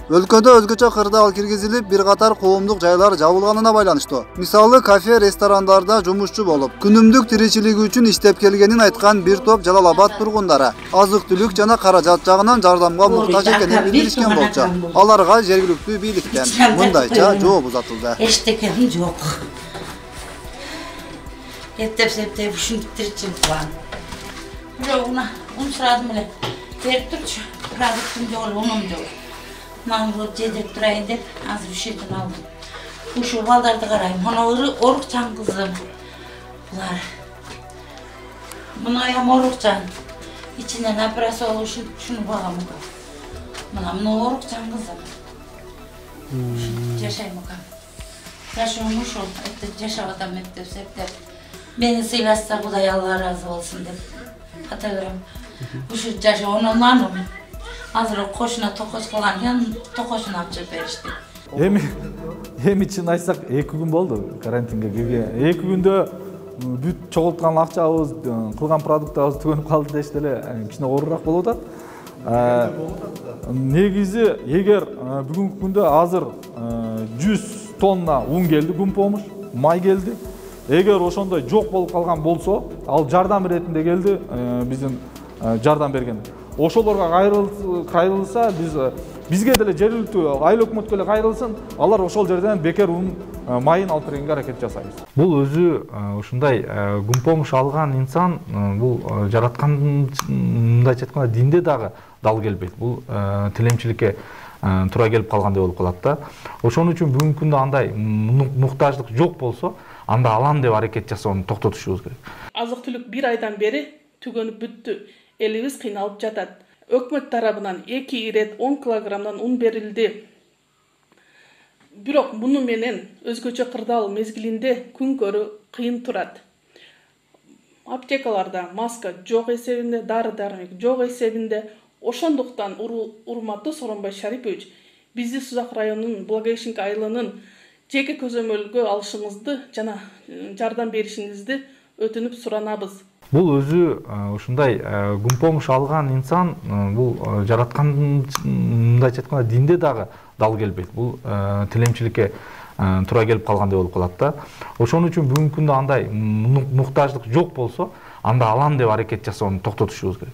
Өлкөдө өзгөчө кырдаал киргизилип, бир катар коомдук жайлар жабылганына байланыштуу. Мисалы, кафе, ресторандарда жумушчу болуп, күнүмдүк тиричилиги үчүн иштеп келгенин айткан бир топ Жалал Абад тургундары азык-түлүк жана каражат жагынан жардамга муктаж экенин билдиришкен болчу. Аларга жергиликтүү бийликтен мындайча жооп узатылды. Эчтекем жок. Эптеп ушинтип тиричилик бар. Бирок ун сурадым эле. Берип турчу. Продуктум жок, унум жок. Маңгыл жедирип турайын деп, азыр ушерден алдым. Ушул балдарды карайм. Мына орукчан кызым. Булар. Мына орукчан. İçinden operasyon oluşup şunu bağlamı kal. Mına orukcan kızım. Yaşayım bakalım. Yaşıyormuş ol. Yaşavatam ettim septep. Beni silasla Kuday Allah razı olsun деп. Hatırlarım. Bu şu yaşa onunla Hazır koşuna tokoş kılan tokoşunu apçıp verişti. Эми чын айтсак 2 күн болду карантинге кирген. 2 күндө бүт чогулткан акчабыз, кылган продуктабыз түгөнүп калды дешти эле, кичине оорураак болуп атат. Негизи эгер бүгүнкү күндө азыр 100 тонна un келди, күн помуш, май келди. Эгер ошондой жок болуп калган болсо, ал жардам иретинде келди, биздин жардам берген. Ошолорго кайрылса, бизге деле жергиликтүү айыл өкмөткө эле кайрылсын, алар ошол жерден бекер un майын алып бергенге аракет жасайбыз. Бул өзү ушундай күн помуш алган инсан бул жараткан мындайча айтканда динде дагы дал келбейт. Бул тилемчиликке туура келип калгандай болуп калат да. Ошон үчүн бүгүнкү күндө андай муктаждык жок болсо, анда алам деп аракет жасоону токтотушубуз керек. Азык-түлүк 1 айдан бери түгөнүп бүттү. Элибиз кыйналып жатат. Өкмөт тарабынан 2 ирет 10 килограммдан un берилди. Бирок муну менен өзгөчө кырдаал мезгилинде күн көрүү кыйын турат. Аптекаларда маска жок эсебинде, дары-дармек жок эсебинде. Ошондуктан урматтуу Сооронбай Шарипович, бизди Сузак районунун Благовещенка айылынын жеке көзөмөлгө алышыңызды жана жардам беришиңизди өтүнүп суранабыз. Бул өзү ушундай күн помуш алган инсан бул жараткан мындайча айтканда динде дагы дал келбейт. Бул тилемчиликке туура келип калгандай болуп калат да. Ошон үчүн бүгүнкү күндө андай муктаждык жок болсо, анда алам деп аракет жасоону токтотушубуз керек.